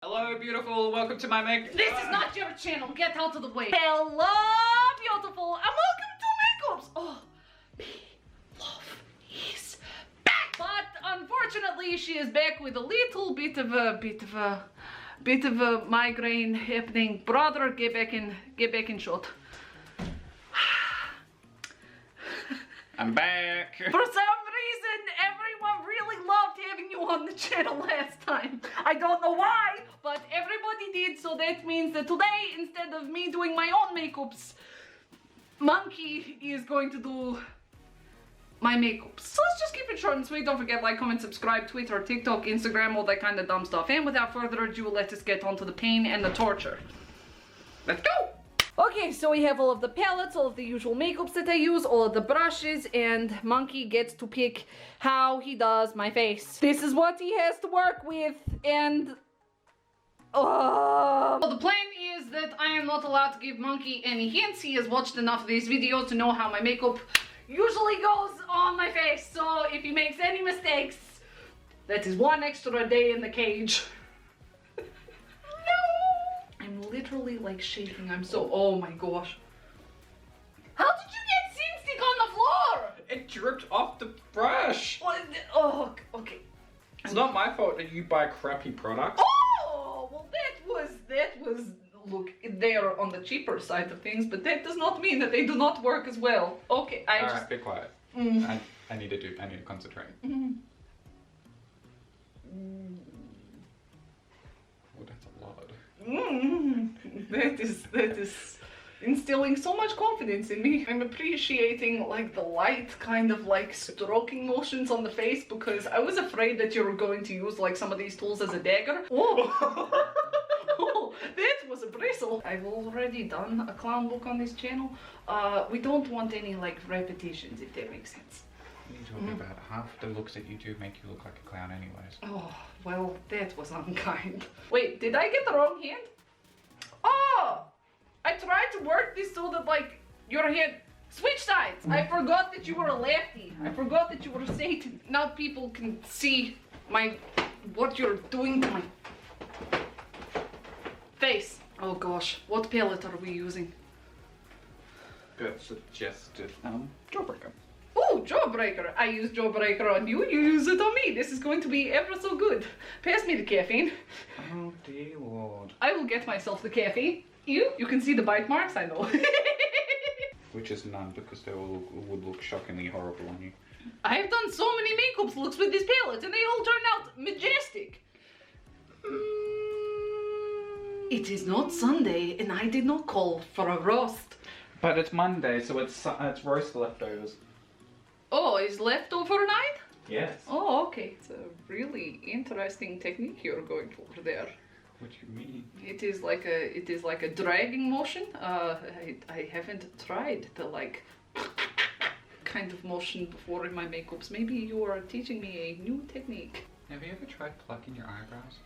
Hello, beautiful. Welcome to my make. This is not your channel. Get out of the way. Hello, beautiful, and welcome to Makeups. Oh, love is back. But unfortunately, she is back with a little bit of a migraine happening. Brother, get back in shot. I'm back. For some reason, everyone really loved having you on the channel last time. I don't know why, but everybody did, so that means that today, instead of me doing my own makeups, Monkey is going to do my makeups. So let's just keep it short and sweet. Don't forget, like, comment, subscribe, Twitter, TikTok, Instagram, all that kind of dumb stuff. And without further ado, let us get on to the pain and the torture. Let's go! Okay, so we have all of the palettes, all of the usual makeups that I use, all of the brushes, and Monkey gets to pick how he does my face. This is what he has to work with, and... Well, the plan is that I am not allowed to give Monkey any hints. He has watched enough of these videos to know how my makeup usually goes on my face, so if he makes any mistakes, that is one extra day in the cage. I'm literally like shaking. I'm so... Oh my gosh. How did you get seam stick on the floor? It dripped off the brush. Oh, okay. It's not my fault that you buy crappy products. Oh, well that was look, they're on the cheaper side of things, but that does not mean that they do not work as well. Okay, Alright, be quiet. I need to concentrate. Oh, that's a lot. That is instilling so much confidence in me. I'm appreciating like the light kind of like stroking motions on the face because I was afraid that you were going to use like some of these tools as a dagger. Oh, oh, that was a bristle. I've already done a clown look on this channel. We don't want any like repetitions, if that makes sense. You're talking about half the looks that you do make you look like a clown anyways. Oh, well, that was unkind. Wait, did I get the wrong hand? Oh! I tried to work this so that, like, your hand... Switch sides! I forgot that you were a lefty. I forgot that you were Satan. Now people can see what you're doing to my face. Oh gosh, what palette are we using? Good suggested. Jawbreaker. Oh, Jawbreaker. I use Jawbreaker on you, you use it on me. This is going to be ever so good. Pass me the caffeine. Oh dear lord. I will get myself the caffeine. You can see the bite marks, I know. Which is none, because they all would look shockingly horrible on you. I have done so many makeups looks with this palette and they all turned out majestic. It is not Sunday and I did not call for a roast. But it's Monday, so it's roast leftovers. Oh, is leftover night? Yes. Oh, okay. It's a really interesting technique you're going for there. What do you mean? It is like a dragging motion. I haven't tried the like kind of motion before in my makeups. Maybe you are teaching me a new technique. Have you ever tried plucking your eyebrows?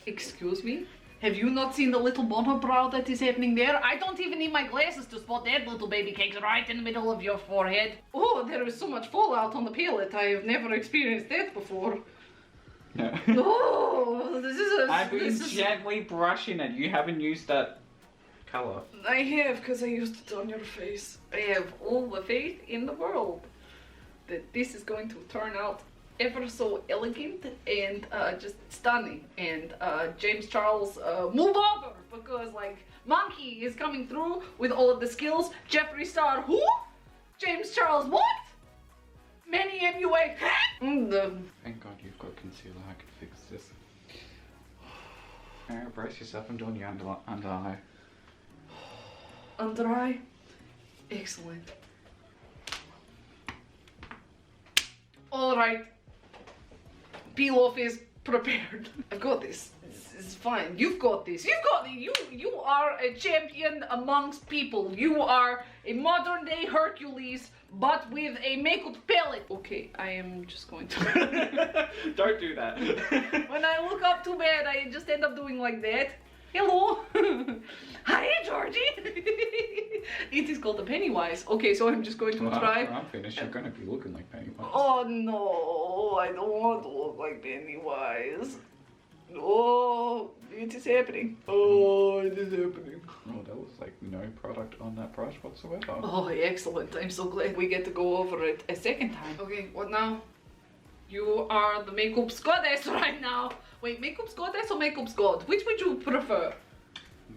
Excuse me? Have you not seen the little monobrow that is happening there? I don't even need my glasses to spot that little baby cake right in the middle of your forehead. Oh, there is so much fallout on the palette. I have never experienced that before. No. Oh, this is a... I've been gently brushing it. You haven't used that colour. I have, because I used it on your face. I have all the faith in the world that this is going to turn out ever so elegant and just stunning. And James Charles, move over, because like Monkey is coming through with all of the skills. Jeffree Star, who? James Charles, what? Many MUA. Thank God you've got concealer, I can fix this. Alright, brace yourself, I'm doing your under eye. Under eye? Excellent. Alright. Peel off is prepared. I've got this. This is fine. You've got this. You've got it. You are a champion amongst people. You are a modern day Hercules, but with a makeup palette. Okay, I am just going to... Don't do that. When I look up too bad, I just end up doing like that. Hello. Hi, Georgie. It is called a Pennywise. Okay, so I'm just going to try. After I'm finished, you're going to be looking like Pennywise. Oh no, I don't want to look like Pennywise. Oh, it is happening. Oh, it is happening. Oh, that was like no product on that brush whatsoever. Oh, excellent. I'm so glad we get to go over it a second time. Okay, what now? You are the makeup's goddess right now. Wait, makeup's goddess or makeup's god? Which would you prefer?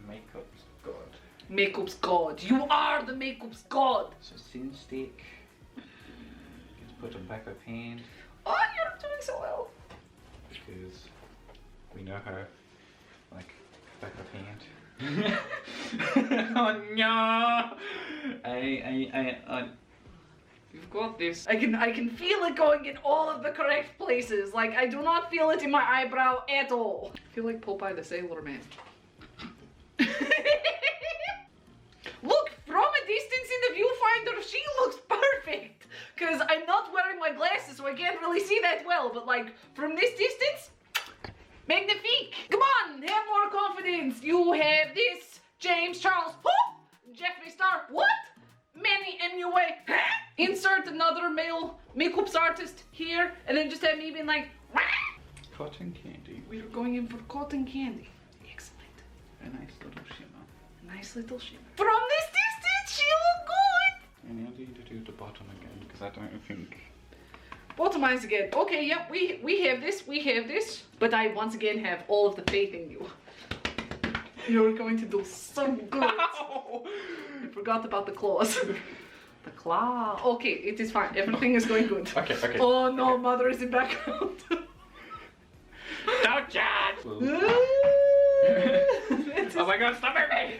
Makeup's god. Makeup's god. You are the makeup's god. So thin stick. Just put on back of hand. Oh, you're doing so well. Because we know her like back of hand. Oh no! I You've got this. I can feel it going in all of the correct places. Like, I do not feel it in my eyebrow at all. I feel like Popeye the Sailor Man. Look, from a distance in the viewfinder, she looks perfect. Because I'm not wearing my glasses, so I can't really see that well. But like, from this distance, magnifique. Come on, have more confidence. You have this, James Charles. Who? Jeffree Star. What? Manny MUA. Huh? Insert another male makeups artist here, and then just have me being like, wah! Cotton candy. We're going in for cotton candy. Excellent. A nice little shimmer. Nice little shimmer. From this distance, she look good. And I need to do the bottom again because I don't think. Bottomize again. Okay, yep, we have this, but I once again have all of the faith in you. You're going to do so good. Ow! I forgot about the claws. The claw. Okay, it is fine. Everything is going good. Okay. Oh no, okay. Mother is in background. Don't judge! Oh my god, stop it!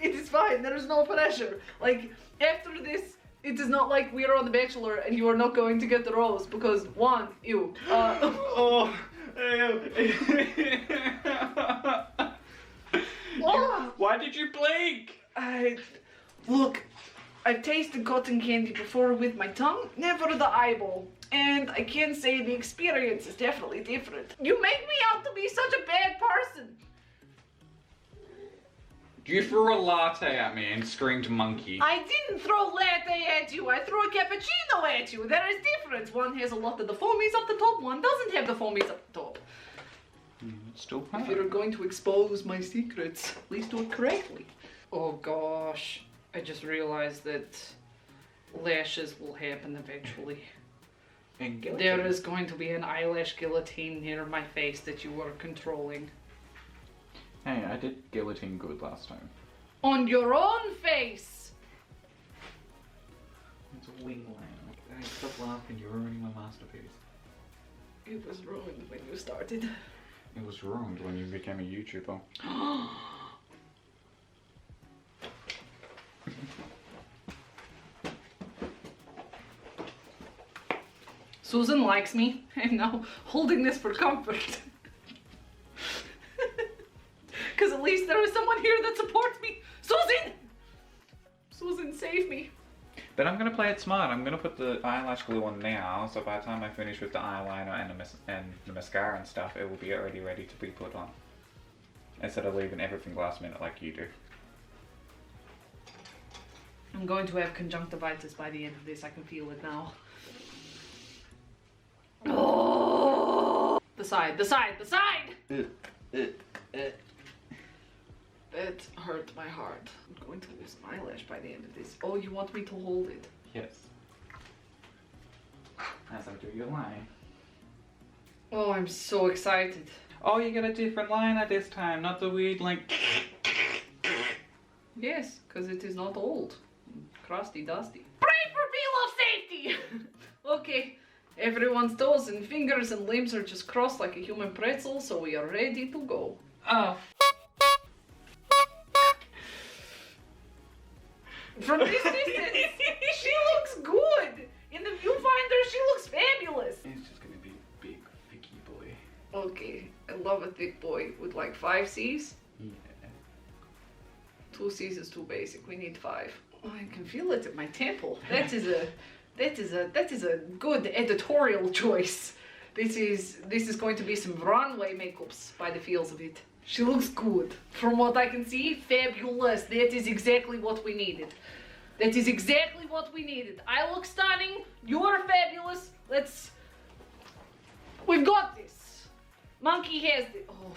It is fine. There is no pressure. Like, after this, it is not like we are on The Bachelor and you are not going to get the rose because one, ew. Oh. Why did you blink? Look, I've tasted cotton candy before with my tongue, never the eyeball. And I can say the experience is definitely different. You make me out to be such a bad person. You threw a latte at me and screamed monkey. I didn't throw latte at you, I threw a cappuccino at you. There is difference. One has a lot of the foamies up the top, one doesn't have the foamies up the top. It's still hard. If you're going to expose my secrets, please do it correctly. Oh gosh, I just realized that lashes will happen eventually. And there is going to be an eyelash guillotine near my face that you were controlling. Hey, I did guillotine good last time. On your own face! It's a wing line. Hey, stop laughing, you're ruining my masterpiece. It was ruined when you started. It was ruined when you became a YouTuber. Susan likes me. I'm now holding this for comfort. Because at least there is someone here that supports me. Susan! Susan, save me. But I'm gonna play it smart. I'm gonna put the eyelash glue on now, so by the time I finish with the eyeliner and the mascara and stuff, it will be already ready to be put on. Instead of leaving everything last minute like you do. I'm going to have conjunctivitis by the end of this. I can feel it now. Oh! The side, the side, the side! That hurt my heart. I'm going to lose an eyelash by the end of this. Oh, you want me to hold it? Yes. As I do your line. Oh, I'm so excited. Oh, you got a different liner this time, not the weird like... Yes, because it is not old. Crusty, dusty. Pray for pillow safety! Okay, everyone's toes and fingers and limbs are just crossed like a human pretzel, so we are ready to go. Oh. From this distance, she looks good! In the viewfinder, she looks fabulous! It's just gonna be a big, thicky boy. Okay, I love a thick boy with like 5 C's. Yeah. 2 C's is too basic, we need 5. Oh, I can feel it at my temple. That is a good editorial choice. This is going to be some runway makeups by the feels of it. She looks good. From what I can see, fabulous. That is exactly what we needed. That is exactly what we needed. I look stunning. You are fabulous. We've got this. Monkey has the. Oh,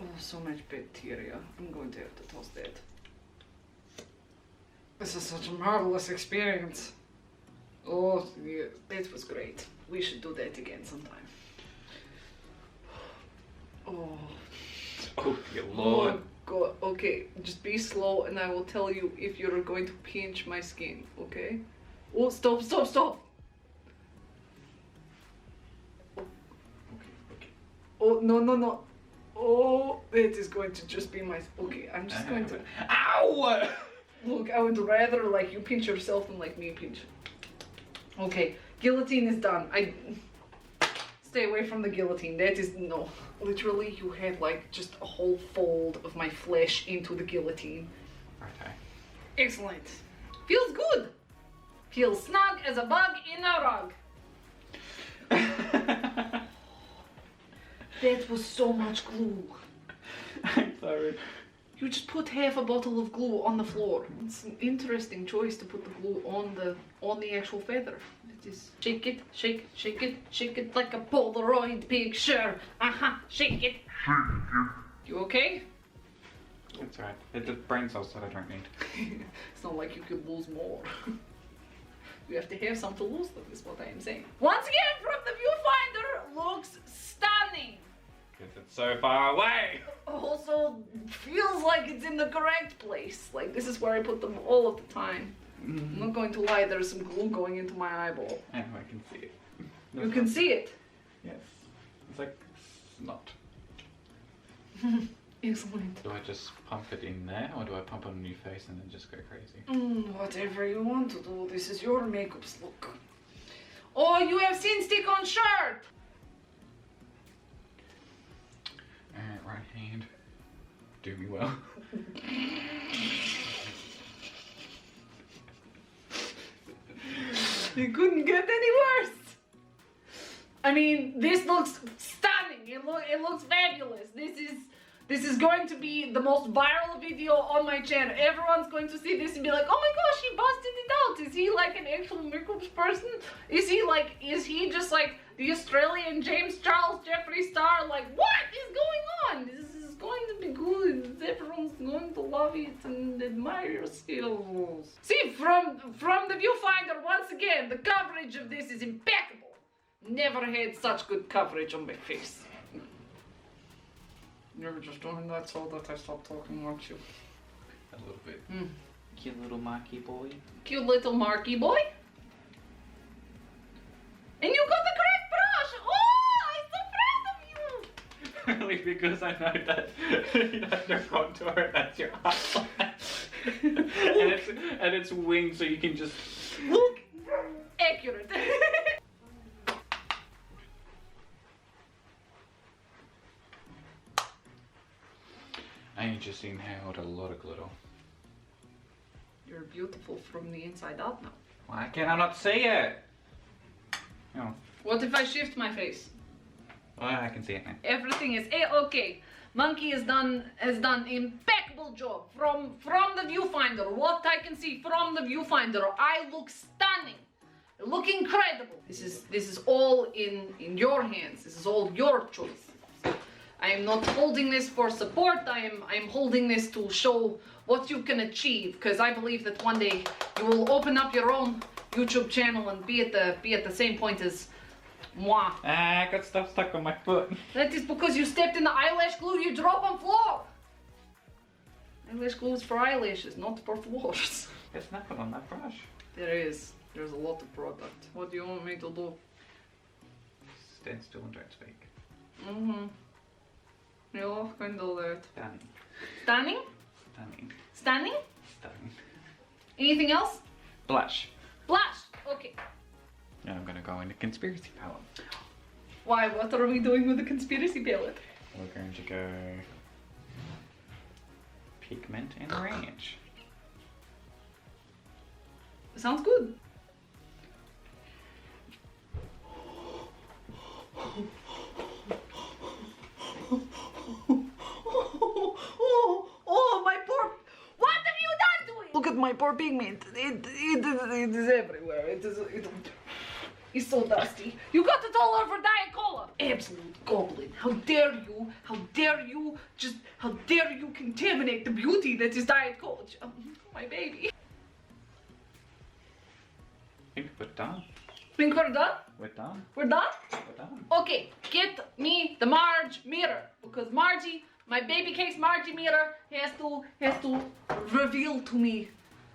oh, so much bacteria. I'm going to have to toss that. This is such a marvelous experience. Oh, yeah, that was great. We should do that again sometime. Oh. Oh, dear Lord. Oh, God. Okay, just be slow and I will tell you if you're going to pinch my skin, okay? Oh, stop, stop, stop! Okay. Oh, no, no, no. Oh, that is going to just be my... Okay, I'm just going to... Ow! Look, I would rather like you pinch yourself than like me pinch. Okay, guillotine is done. Stay away from the guillotine. That is no. Literally, you had like just a whole fold of my flesh into the guillotine. Okay. Excellent. Feels good. Feels snug as a bug in a rug. That was so much glue. I'm sorry. You just put half a bottle of glue on the floor. It's an interesting choice to put the glue on the actual feather. It is shake it, shake it like a Polaroid picture. Shake it. You okay? It's alright. It's the brain cells that I don't need. It's not like you could lose more. You have to have some to lose, that is what I am saying. Once again, from the viewfinder, looks stunning. Because it's so far away. Also, feels like it's in the correct place. Like, this is where I put them all of the time. I'm not going to lie, there's some glue going into my eyeball. And I can see it. You can see it. Yes. It's like snot. Excellent. Do I just pump it in there, or do I pump it on your face and then just go crazy? Whatever you want to do, this is your makeup's look. Oh, you have seen stick on shirt! Alright, right hand. Do me well. It couldn't get any worse. I mean, this looks stunning. It looks fabulous. This is going to be the most viral video on my channel. Everyone's going to see this and be like, oh my gosh, he busted it out. Is he like an actual makeup person? Is he just like the Australian James Charles Jeffree star? Like, what is going on? This is going to be good. Everyone's going to love it and admire your skills. See, from the viewfinder, once again, the coverage of this is impeccable. Never had such good coverage on my face. You're just doing that so that I stop talking, aren't you? A little bit. Cute little marky boy. Cute little marky boy. And you got the correct brush! Oh, I'm so proud of you! Only because I know that you have no contour and that's your highlight. and it's winged so you can just... Look! Accurate. I just inhaled a lot of glitter. You're beautiful from the inside out now. Why can I not see it? Oh. What if I shift my face? Oh, I can see it now. Everything is A-okay. Monkey has done impeccable job from the viewfinder. What I can see from the viewfinder, I look stunning. I look incredible. This is all in your hands. This is all your choice. I am not holding this for support. I am holding this to show what you can achieve, because I believe that one day you will open up your own YouTube channel and be at the same point as moi. I got stuff stuck on my foot. That is because you stepped in the eyelash glue you drop on floor. Eyelash glue is for eyelashes, not for floors. There's nothing on that brush. There is. There's a lot of product. What do you want me to do? Stand still and don't speak. Yeah, can do that. Stunning. Stunning? Stunning. Stunning? Stunning. Anything else? Blush. Blush! Okay. Now I'm gonna go into conspiracy palette. Why? What are we doing with the conspiracy palette? We're going to go pigment and ranch. Sounds good. my poor pigment. It is everywhere. It's so dusty. You got it all over Diet Cola. Absolute goblin. How dare you? How dare you? Just how dare you contaminate the beauty that is Diet Cola? My baby. I think we're done. Think we're done? We're done. We're done? We're done. Okay, get me the Marge mirror because Margie, my baby case Margie mirror has to reveal to me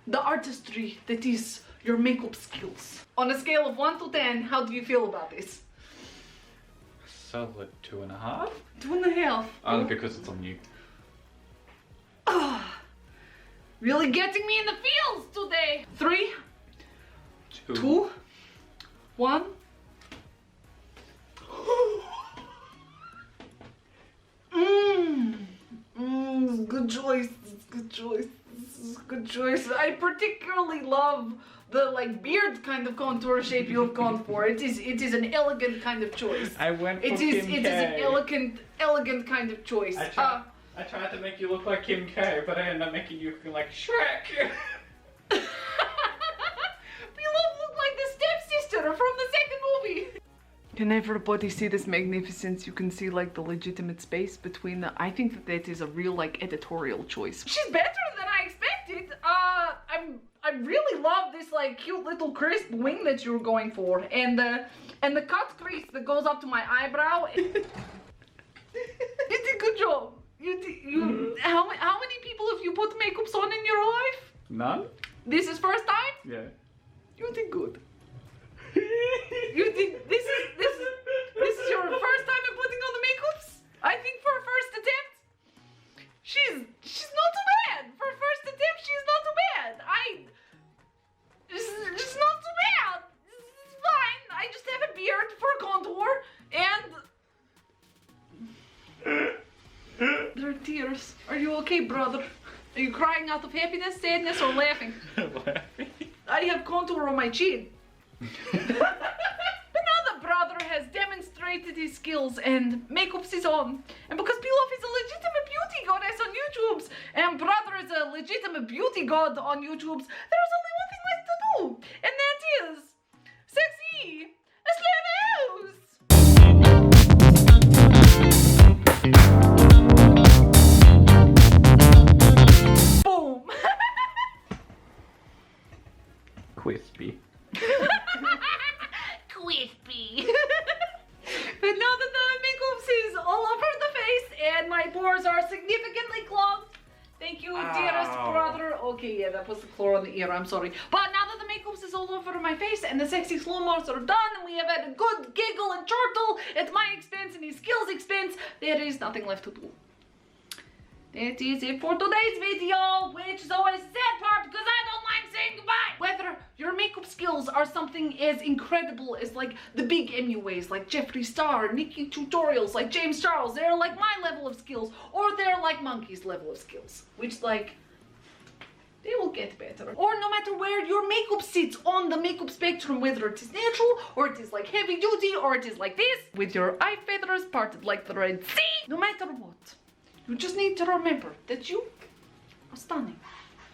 the artistry that is your makeup skills. On a scale of 1 to 10, how do you feel about this? Solid 2.5. 2.5. Only because it's on you. Really getting me in the feels today. 3, 2, 1. Good choice. Good choice. Good choice. I particularly love the beard kind of contour shape you have gone for. It is an elegant kind of choice. I went for It is an elegant kind of choice. I tried to make you look like Kim K, but I ended up making you look like Shrek. You look like the stepsister from the second movie. Can everybody see this magnificence? You can see the legitimate space between the. I think that is a real editorial choice. She's better than I expected. I really love this cute little crisp wing that you're going for, and the cut crease that goes up to my eyebrow. You did a good job. How many people have you put makeups on in your life? None? This is first time? Yeah. You did good. You did. This is your first time in putting on the makeups. I think for a first attempt, she's not too bad. For a first attempt, she's not too bad. It's not too bad. It's fine. I just have a beard for contour and there are tears. Are you okay, brother? Are you crying out of happiness, sadness, or laughing? Laughing. I have contour on my chin. Another brother has demonstrated his skills and makeups is on. And because Pilaf is a legitimate beauty goddess on YouTube's and brother is a legitimate beauty god on YouTube's, there's only one thing left to do. And that is sexy Slavos. Boom. Crispy. Crispy. But now that the makeup is all over the face and my pores are significantly clogged, thank you, dearest brother. Okay, yeah, that was the floor on the ear, I'm sorry. But now that the makeup is all over my face and the sexy slow-mos are done and we have had a good giggle and chortle at my expense and his skills expense, there is nothing left to do. That is it for today's video, which is always the sad part because I don't like saying goodbye. Whether your makeup skills are something as incredible as the big MUAs like Jeffree Star, Nikki tutorials like James Charles, they're my level of skills, or they're Monkey's level of skills, which they will get better. Or no matter where your makeup sits on the makeup spectrum, whether it is natural, or it is heavy duty, or it is like this, with your eye feathers parted like the Red Sea, no matter what. You just need to remember that you are stunning.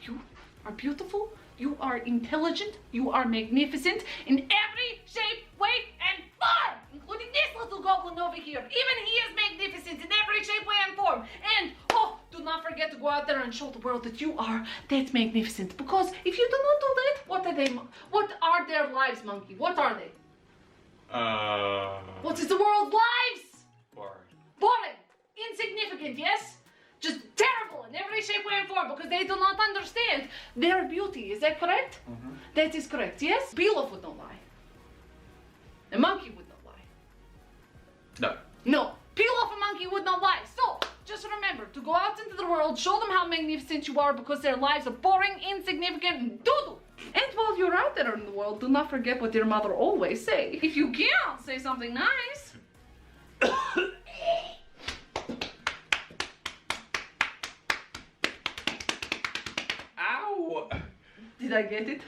You are beautiful. You are intelligent. You are magnificent in every shape, way, and form, including this little goblin over here. Even he is magnificent in every shape, way, and form. And do not forget to go out there and show the world that you are that magnificent. Because if you do not do that, what are they? What are their lives, monkey? What are they? What is the world's lives? Boring. Boring. Insignificant, yes? Just terrible in every shape, way, and form because they do not understand their beauty. Is that correct? Mm-hmm. That is correct, yes? Pilaf would not lie. A monkey would not lie. No. Pilaf and monkey would not lie. So, just remember to go out into the world, show them how magnificent you are because their lives are boring, insignificant, and doo-doo. And while you're out there in the world, do not forget what your mother always say. If you can't say something nice... Did I get it?